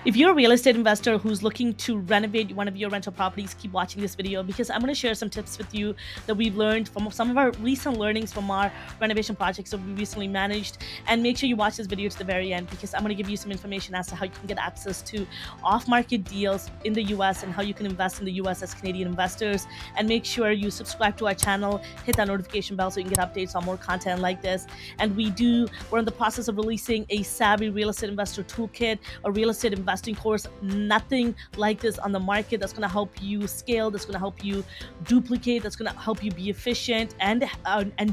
If you're a real estate investor who's looking to renovate one of your rental properties, keep watching this video because I'm going to share some tips with you that we've learned from some of our recent learnings from our renovation projects that we recently managed. And make sure you watch this video to the very end because I'm going to give you some information as to how you can get access to off-market deals in the US and how you can invest in the US as Canadian investors. And make sure you subscribe to our channel, hit that notification bell so you can get updates on more content like this. And we're in the process of releasing a savvy real estate investor toolkit, a real estate investing course. Nothing like this on the market that's going to help you scale, that's going to help you duplicate, that's going to help you be efficient and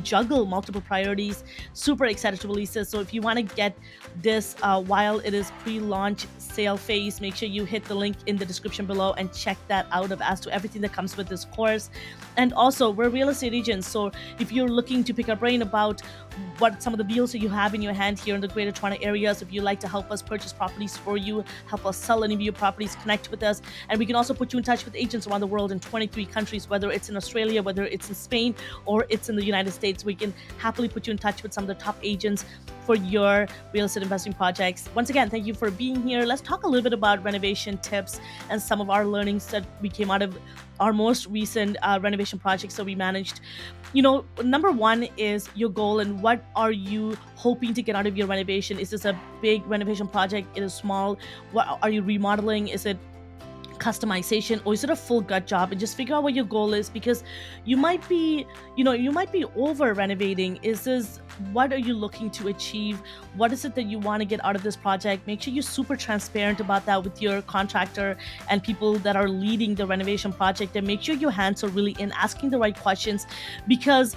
juggle multiple priorities. Super excited to release this. So if you want to get this while it is pre-launch sale phase, make sure you hit the link in the description below and check that out of as to everything that comes with this course. And also, we're real estate agents, so if you're looking to pick our brain about what some of the deals that you have in your hand here in the Greater Toronto area, so if you'd like to help us purchase properties for you, help us sell any of your properties, connect with us. And we can also put you in touch with agents around the world in 23 countries, whether it's in Australia, whether it's in Spain, or it's in the United States. We can happily put you in touch with some of the top agents for your real estate investing projects. Once again, thank you for being here. Let's talk a little bit about renovation tips and some of our learnings that we came out of our most recent renovation projects that we managed. Number one is your goal and what are you hoping to get out of your renovation? Is this a big renovation project? Is it small? What are you remodeling? Is it customization, or is it a full gut job? And just figure out what your goal is, because you might be over renovating. What are you looking to achieve? What is it that you want to get out of this project? Make sure you're super transparent about that with your contractor and people that are leading the renovation project, and make sure your hands are really in asking the right questions, because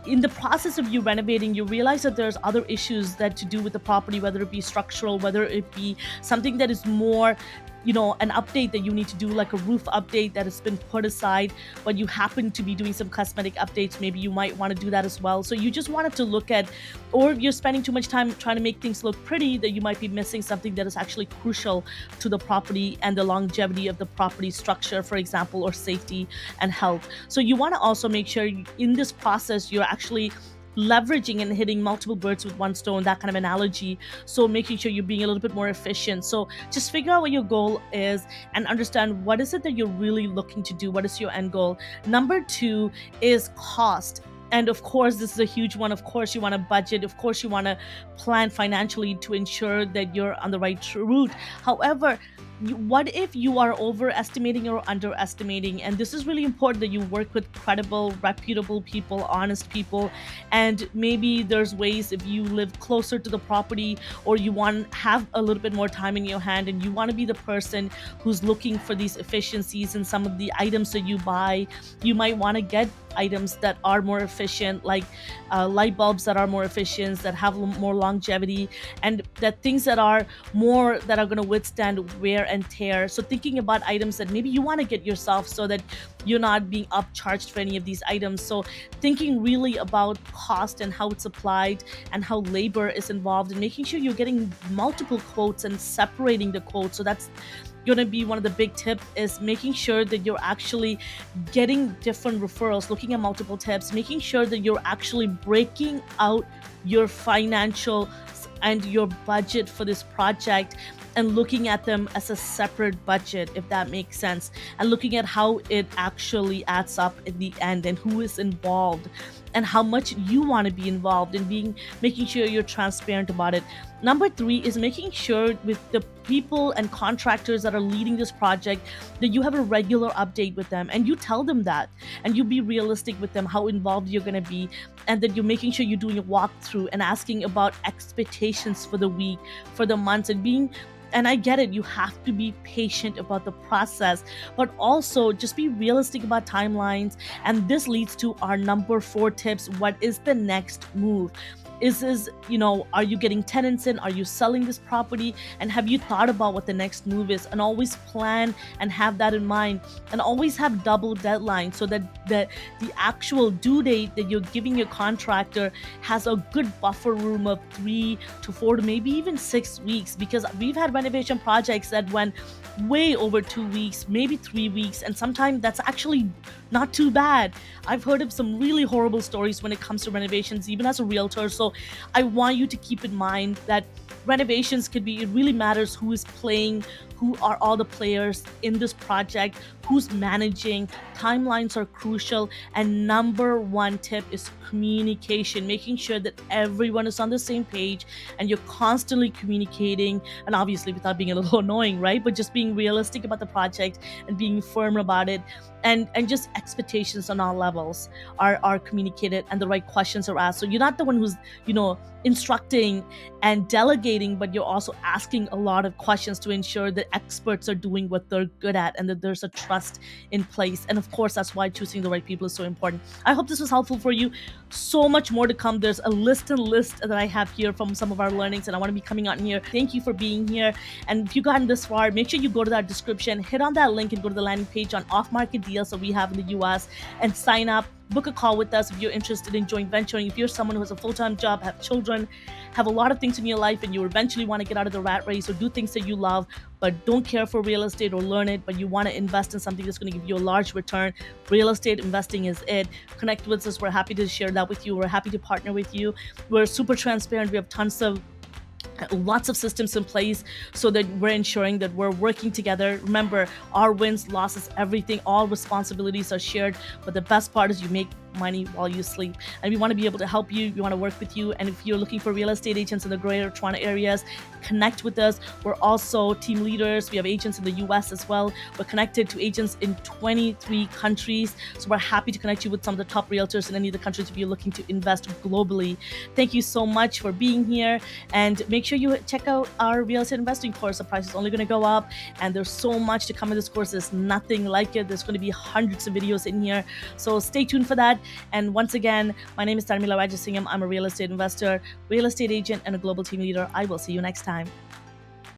in the process of you renovating, you realize that there's other issues that to do with the property, whether it be structural, whether it be something that is more an update that you need to do, like a roof update that has been put aside, but you happen to be doing some cosmetic updates. Maybe you might want to do that as well. So you just wanted to look at, or you're spending too much time trying to make things look pretty, that you might be missing something that is actually crucial to the property and the longevity of the property structure, for example, or safety and health. So you want to also make sure in this process you're actually leveraging and hitting multiple birds with one stone, that kind of analogy. So making sure you're being a little bit more efficient. So just figure out what your goal is and understand what is it that you're really looking to do. What is your end goal? Number two is cost. And of course, this is a huge one. Of course, you want to budget. Of course, you want to plan financially to ensure that you're on the right route. However, what if you are overestimating or underestimating? And this is really important, that you work with credible, reputable people, honest people. And maybe there's ways, if you live closer to the property, or you want to have a little bit more time in your hand and you want to be the person who's looking for these efficiencies in some of the items that you buy, you might want to get items that are more efficient, like light bulbs that are more efficient, that have more longevity, and that things that are going to withstand wear and tear. So thinking about items that maybe you want to get yourself, so that you're not being upcharged for any of these items. So thinking really about cost and how it's applied and how labor is involved, and making sure you're getting multiple quotes and separating the quotes. So that's going to be one of the big tips, is making sure that you're actually getting different referrals, looking at multiple tips, making sure that you're actually breaking out your financial and your budget for this project and looking at them as a separate budget, if that makes sense, and looking at how it actually adds up in the end, and who is involved and how much you want to be involved, and making sure you're transparent about it. Number three is making sure with the people and contractors that are leading this project that you have a regular update with them, and you tell them that, and you be realistic with them how involved you're going to be, and that you're making sure you're doing a walkthrough and asking about expectations for the week, for the months, and I get it, you have to be patient about the process, but also just be realistic about timelines. And this leads to our number four tips. What is the next move? Are you getting tenants in? Are you selling this property? And have you thought about what the next move is? And always plan and have that in mind, and always have double deadlines, so that the actual due date that you're giving your contractor has a good buffer room of 3 to 4 to maybe even 6 weeks, because we've had renovation projects that went way over 2 weeks, maybe 3 weeks, and sometimes that's actually not too bad. I've heard of some really horrible stories when it comes to renovations, even as a realtor. So I want you to keep in mind that renovations could be, it really matters who is playing, who are all the players in this project, who's managing. Timelines are crucial. And number one tip is communication, making sure that everyone is on the same page and you're constantly communicating. And obviously, without being a little annoying, right? But just being realistic about the project and being firm about it. And just expectations on all levels are communicated and the right questions are asked. So you're not the one who's, instructing and delegating, but you're also asking a lot of questions to ensure that experts are doing what they're good at and that there's a trust in place. And of course, that's why choosing the right people is so important. I hope this was helpful for you. So much more to come. There's a list that I have here from some of our learnings, and I want to be coming on here. Thank you for being here. And if you've gotten this far, make sure you go to that description, hit on that link, and go to the landing page on off-market deals that we have in the US and sign up. Book a call with us if you're interested in joint venturing. If you're someone who has a full-time job, have children, have a lot of things in your life, and you eventually want to get out of the rat race or do things that you love, but don't care for real estate or learn it, but you want to invest in something that's going to give you a large return, real estate investing is it. Connect with us. We're happy to share that with you. We're happy to partner with you. We're super transparent. We have lots of systems in place so that we're ensuring that we're working together. Remember, our wins, losses, everything, all responsibilities are shared. But the best part is you make money while you sleep. And we want to be able to help you. We want to work with you. And if you're looking for real estate agents in the greater Toronto areas, connect with us. We're also team leaders. We have agents in the US as well. We're connected to agents in 23 countries. So we're happy to connect you with some of the top realtors in any of the countries if you're looking to invest globally. Thank you so much for being here. And make sure you check out our real estate investing course. The price is only going to go up. And there's so much to come in this course. There's nothing like it. There's going to be hundreds of videos in here. So stay tuned for that. And once again, my name is Tharmila Rajasingam. I'm a real estate investor, real estate agent, and a global team leader. I will see you next time.